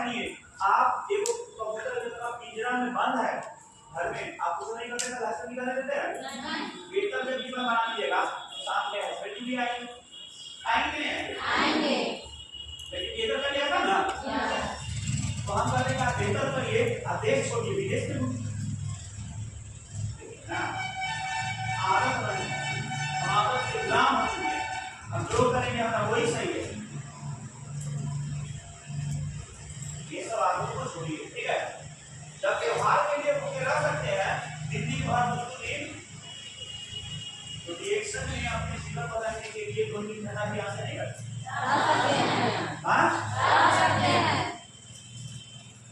जानिए, आप देखो कंप्यूटर जब आप पिंजरा में बंद है घर में, आपको तो नहीं करते ना, लाइसेंस निकालने देते हैं। वेटर जब जीवन बना दीजिएगा सामने हॉस्पिटल भी आएंगे, आएंगे आएंगे, लेकिन ये तो चलिए था ना। तो हम कहते हैं बेहतर करिए, देश छोड़िए विदेश में आदत बनी, आदत के गुलाम हो चुके हैं, हम जो करेंगे हमारा वही सही है। ये सब आदतों को छोड़िए, ठीक है। जब त्योहार के लिए भूखे रह सकते हैं दिन भर दिन, तो रिएक्शन में अपने जीवन बदलने के लिए 2-3 घंटा भी आंसर नहीं करते,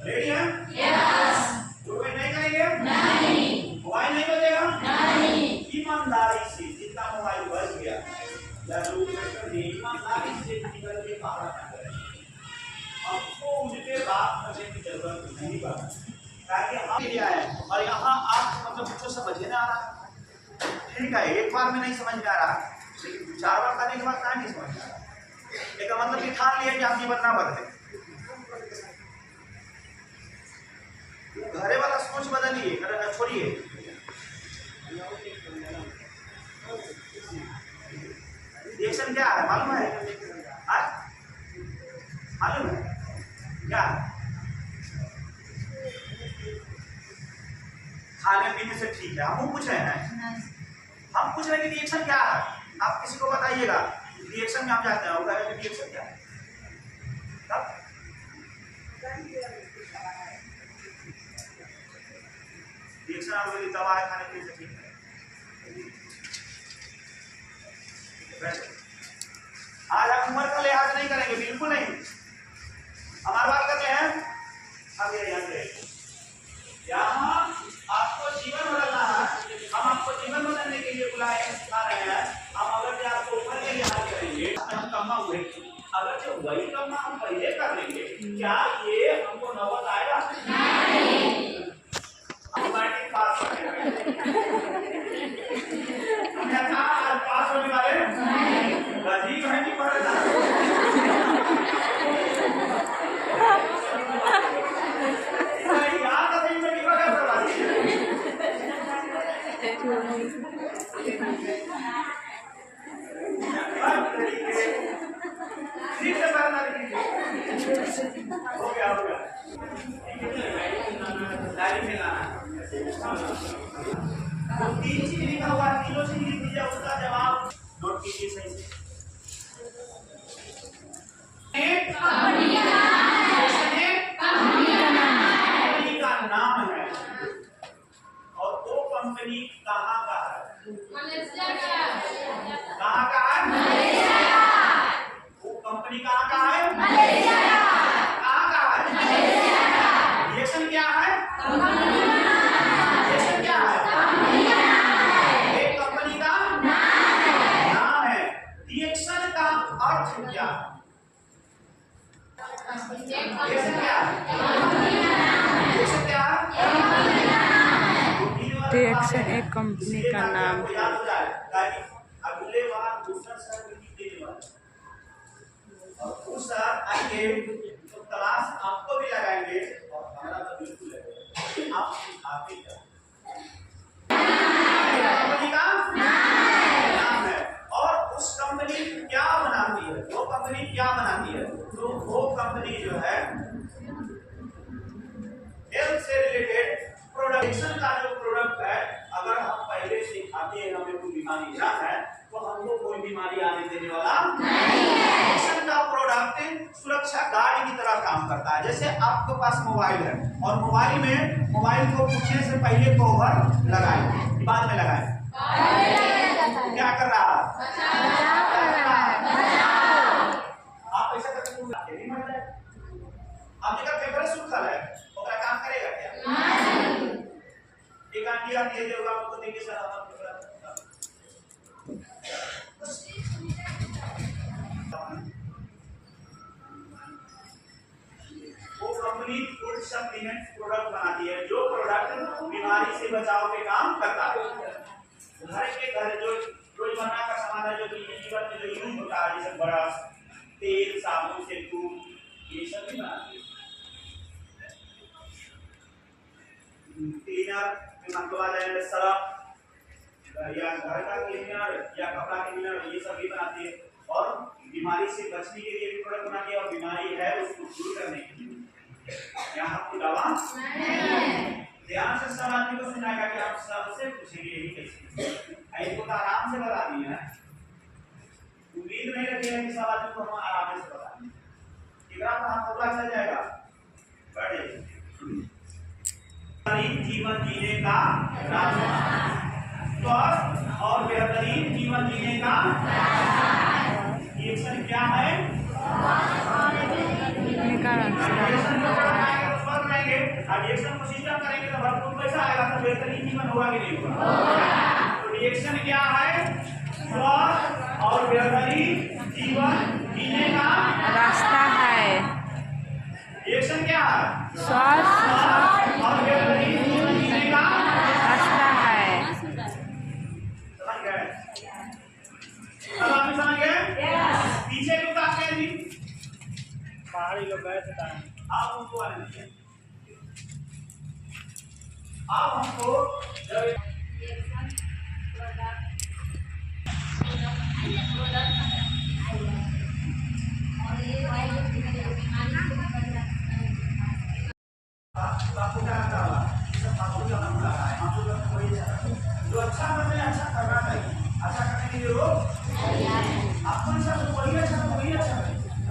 रेडी है? कोई नहीं करेंगे, नहीं मोबाइल नहीं बजेगा, नहीं ईमानदारी से जितना मोबाइल बज गया या जो ईमानदारी से निकल के बाहर ना करें। आपको उनके बात करने की जरूरत नहीं पड़ती, ताकि हम लिया है और यहाँ आप मतलब कुछ समझ में आ रहा, ठीक है। एक बार में नहीं समझ में आ रहा, लेकिन 4 बार करने के बाद क्या नहीं समझ में आ रहा। एक मतलब कि ठान लिया कि आप जीवन ना बदले, घरे वाला सोच बदलिए, छोड़िए। रिएक्शन क्या है मालूम है? मालूम है क्या? खाने पीने से ठीक है, हम पूछ रहे हैं, हम पूछ रहे हैं कि रिएक्शन क्या है, आप किसी को बताइएगा। रिएक्शन में आप जानते हैं होगा रिएक्शन क्या है? तब रिएक्शन आप लोग दवा है, खाने पीने से ठीक है। आज आप उम्र का लिहाज नहीं करेंगे, बिल्कुल नहीं। हमारी बात करते हैं अब यहाँ आपको जीवन बदलना है, हम आपको जीवन बदलने के लिए बुलाए सिखा रहे हैं। हम अगर आपको उम्र के लिहाज करेंगे, हम कमा हुए, अगर जो वही कमा हम पहले कर लेंगे, क्या ये हमको नौबत आएगा? नहीं। पास पास होने वाले अजीब है नहीं पड़ेगा। हो गया डायरी में लाना, 3 चीज लिखा हुआ, तीनों चीज लिख दीजिए, उसका जवाब नोट कीजिए सही से। कंपनी का नाम है और वो कंपनी कहाँ का है? कहाँ का है? वो कंपनी कहाँ का है? कहाँ का है? रिएक्शन क्या है? रिएक्शन क्या है? एक कंपनी का नाम है। रिएक्शन का अर्थ क्या है? रिएक्शन एक कंपनी का नाम है। अगले बार दूसरा सर देने वाला और उस सर आएंगे तो क्लास आपको भी लगाएंगे और हमारा तो बिल्कुल लगेगा। आप सिखाते हैं कंपनी का नाम है और उस कंपनी क्या बनाती है, वो कंपनी क्या बनाती है, तो वो कंपनी जो है हेल्थ से रिलेटेड प्रोडक्शन का जो प्रोडक्ट है, अगर हम पहले सिखाते हैं हमें कोई बीमारी ना है तो हमको कोई बीमारी आने देने वाला नहीं है। प्रोडक्शन का प्रोडक्ट सुरक्षा गार्ड की तरह काम करता है। जैसे आपके पास मोबाइल है और मोबाइल को फूटने से पहले कवर लगाए, बाद में लगाए, क्या कर रहा है? आप ऐसा करके नहीं मर जाए। आप जगह पेपर सूखल है ओकरा काम करेगा क्या? नहीं। एक आंटी आप दे देगा आपको देंगे सर आप वो कंपनी फूड सप्लीमेंट प्रोडक्ट बनाती है, जो प्रोडक्ट बीमारी से बचाव के काम करता है। घर के घर जो रोजमर्रा का सामान है, जो जीवन में जो यूज होता है, जैसे ब्रश, तेल, साबुन, शैम्पू, ये सब भी बनाती है। क्लीनर, फिर मतलब आ जाएगा सरफ या घर का क्लीनर या कपड़ा क्लीनर, ये सब भी बनाती है। और बीमारी से बचने के लिए भी प्रोडक्ट बनाती है, और बीमारी है उसको दूर करने के लिए क्या आपको दवा नहीं। ध्यान से सब आदमी को सुनाएगा कि आप सबसे पूछेंगे यही कैसे, इसको तो आराम से बता दिया है, उम्मीद नहीं रखिएगा कि सब आदमी को हम आराम से बता दें, कितना पता चल जाएगा। बड़े जीवन जीने का रास्ता, स्वस्थ और बेहतरीन जीवन जीने का रिएक्शन क्या है? रिएक्शन को सिस्टम करेंगे तो भरपूर पैसा आएगा, तो बेहतरीन जीवन होगा कि नहीं होगा? तो रिएक्शन क्या है? स्वस्थ और बेहतरीन जीवन जीने का रास्ता है। रिएक्शन क्या है? स्वस्थ और बेहतरीन जीवन जीने का रास्ता है। समझ गए? अब आप समझ गए? पीछे लोग आते हैं जी, पहाड़ी लोग गए थे, आप उनको आने दीजिए। आप हमको जब आपको क्या लगता होगा? आपको क्या लगता है? आपको कोई जो अच्छा करने अच्छा करना चाहिए, अच्छा करने के लिए लोग आपको अच्छा तो वही अच्छा करें,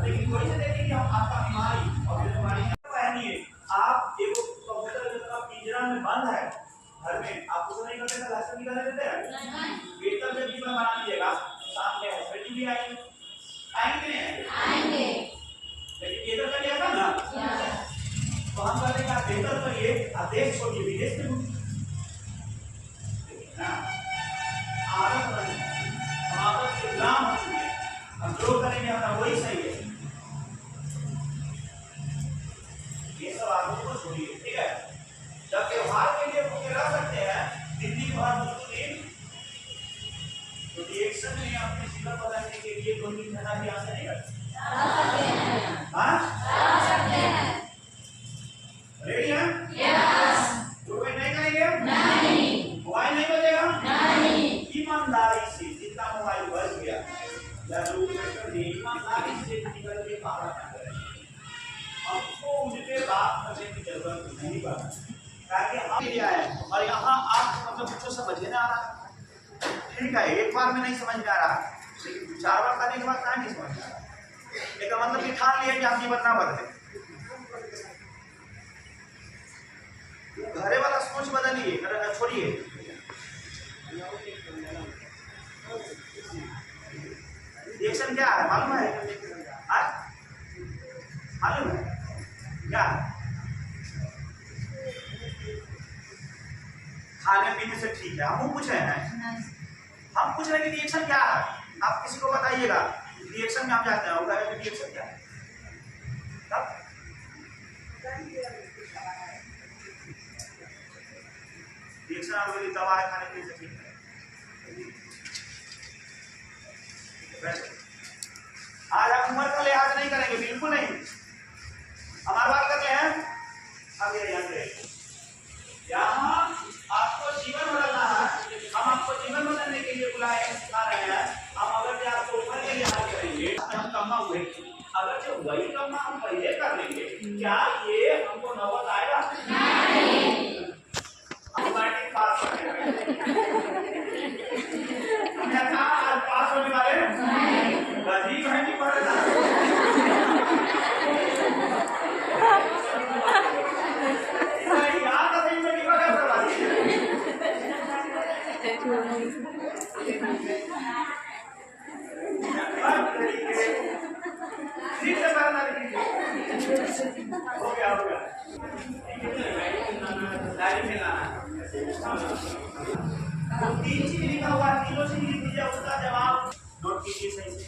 लेकिन कोई से देखें कि आपका बीमारी और बीमारी पहनिए। आप देखो कंप्यूटर जो तरह पिंजरा में बंद है घर में, आप उसको नहीं करते तो लाइसेंस निकाल देते हैं भीतर से जीवन बना लीजिएगा, साथ में हॉस्पिटल भी आएंगे नहीं आएंगे, लेकिन ये तो चलिए था ना। तो हम कहते हैं बेहतर करिए, देश छोड़िए, विदेश में आदत बनी, आदत के गुलाम हो चुके हैं, हम जो करेंगे हमारा वही सही है। ये सब आदतों को छोड़िए, ठीक है? जब त्योहार के लिए भूखे रह सकते हैं दिल्ली भर दिन, तो रिएक्शन में अपने जीवन बदलने के लिए 2-3 घंटा भी आंसर नहीं कर सकते हैं। रेडी है? यस। कोई नहीं करेंगे? नहीं। मोबाइल नहीं बजेगा? नहीं। ईमानदारी से जितना मोबाइल बज गया या जो ईमानदारी से निकल के बाहर ना करें, हमको उनके बात करने की जरूरत नहीं पड़ती, ताकि हम ये आए और यहाँ आप मतलब बच्चों समझ में आ रहा है, ठीक है? एक बार में नहीं समझ में आ रहा, लेकिन 4 बार करने के बाद नहीं समझ में आ रहा, इसका मतलब कि ठान लिया कि आप जीवन ना बदले। घरे वाला सोच बदलिए, छोड़िए। रिएक्शन क्या है मालूम है? मालूम है क्या? खाने पीने से ठीक है, हम पूछ रहे हैं, हम पूछ रहे हैं कि रिएक्शन क्या है, आप किसी को बताइएगा। रिएक्शन में हम जाते हैं, रिएक्शन क्या है? रिएक्शन आप बोलिए दवा है, खाने पीने से ठीक है। आज आप उम्र का लिहाज नहीं करेंगे, बिल्कुल नहीं। हमारी बात करते हैं अब यहाँ आपको जीवन बदलना है, हम आपको जीवन बदलने के लिए बुलाए सिखा रहे हैं। हम अगर आपको उम्र के लिहाज करेंगे, हम कमा हुए, अगर जो वही कमा हम पहले कर लेंगे, क्या ये हमको नौबत आएगा? नहीं। पास होने वाले अजीब है कि पढ़ना याद नहीं में निकल ठीक से पढ़ना हो गया डायरी में लाना। 3 चीज लिखा हुआ, तीनों चीज लिख दीजिए, उसका जवाब नोट कीजिए सही से।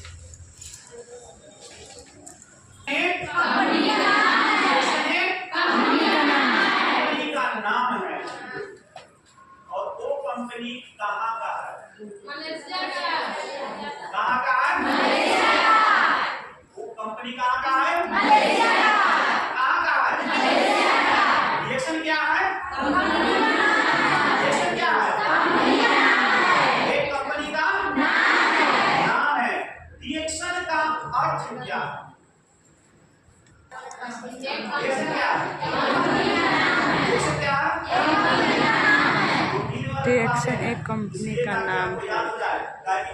कंपनी का नाम है, और वो कंपनी कहाँ का है? कहाँ का है? वो कंपनी कहाँ का है? कहाँ का है? रिएक्शन क्या है? रिएक्शन क्या है? रिएक्शन क्या है? रिएक्शन एक कंपनी का नाम है। याद हो जाए ताकि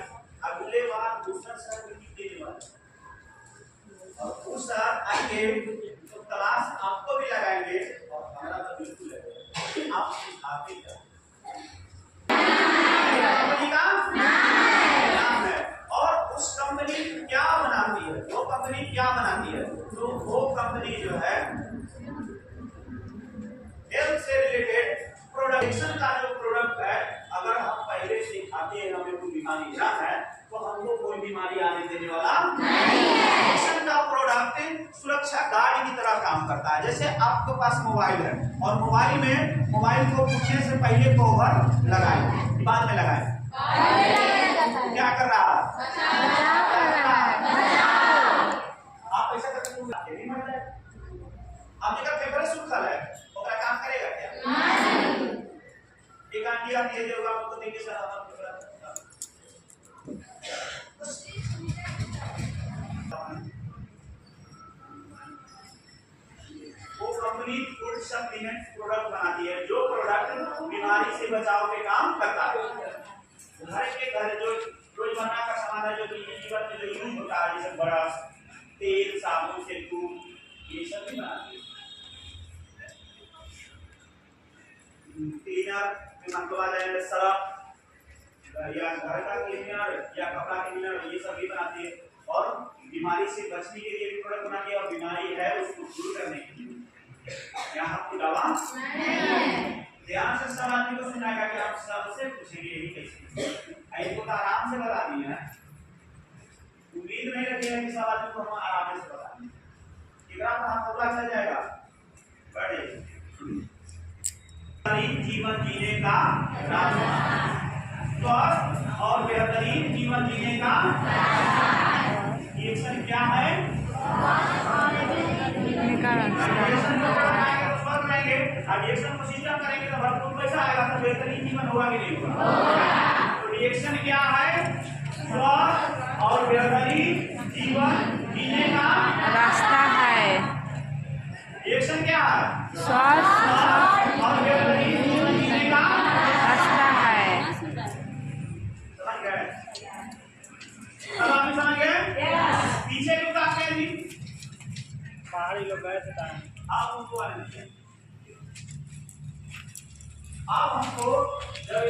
अगले बार दूसरा सर मीटिंग देने वाला और उस सर आएंगे तो क्लास आपको भी लगाएंगे और हमारा तो बिल्कुल है आप सिखाते हैं कंपनी का नाम है और उस कंपनी क्या बनाती है, वो कंपनी क्या बनाती है, तो वो कंपनी जो है हेल्थ से रिलेटेड प्रोडक्शन का जो प्रोडक्ट है, अगर हम पहले से खाते हैं हमें कोई बीमारी ना है तो हमको कोई बीमारी आने देने वाला नहीं है। प्रोडक्शन का प्रोडक्ट सुरक्षा गार्ड की तरह काम करता है। जैसे आपके पास मोबाइल है और मोबाइल को फूटने से पहले कवर लगाए, बाद में लगाए, क्या कर रहा है? आप ऐसा करके नहीं मर जाए। आपने कहा पेपर सूखा है और काम करेगा क्या? एक आंटी आती है जो आपको देंगे सर आप वो कंपनी फूड सप्लीमेंट प्रोडक्ट बनाती है जो प्रोडक्ट बीमारी से बचाव के काम करता है। घर के घर जो रोजमर्रा का सामान है जो जीवन में जो यूज होता है जैसे ब्रश, तेल, साबुन, शैम्पू, ये सब भी बनाती है। क्लीनर मतलब आ जाएगा सरफ या घर का क्लीनर या कपड़ा क्लीनर, ये सब भी बनाती है और बीमारी से बचने के लिए भी प्रोडक्ट बनाती है और बीमारी है उसको दूर करने के लिए यहाँ आपको दवा ध्यान से सब आदमी को सुनाएगा कि आप सबसे पूछेंगे यही कैसे ऐसे तो आराम से बता दिए हैं, उम्मीद नहीं रखिएगा कि सब आदमी को हम आराम से बता दें, कितना तो पता चल जाएगा। बढ़िए जीवन जीने का रास्ता, स्वस्थ और बेहतरीन जीवन जीने का रिएक्शन क्या है? रिएक्शन को सिस्टम करेंगे तो भरपूर पैसा आएगा तो बेहतरीन जीवन होगा कि नहीं होगा? तो रिएक्शन क्या है? स्वस्थ और बेहतरीन जीवन जीने का रास्ता है। रिएक्शन क्या है? स्वस्थ और बेहतरीन जीवन जीने का रास्ता है। समझ गए? अब आप समझ गए? पीछे क्यों काटते हैं जी? पहाड़ी लोग गए थे आप उनको आने दीजिए। आप हमको जब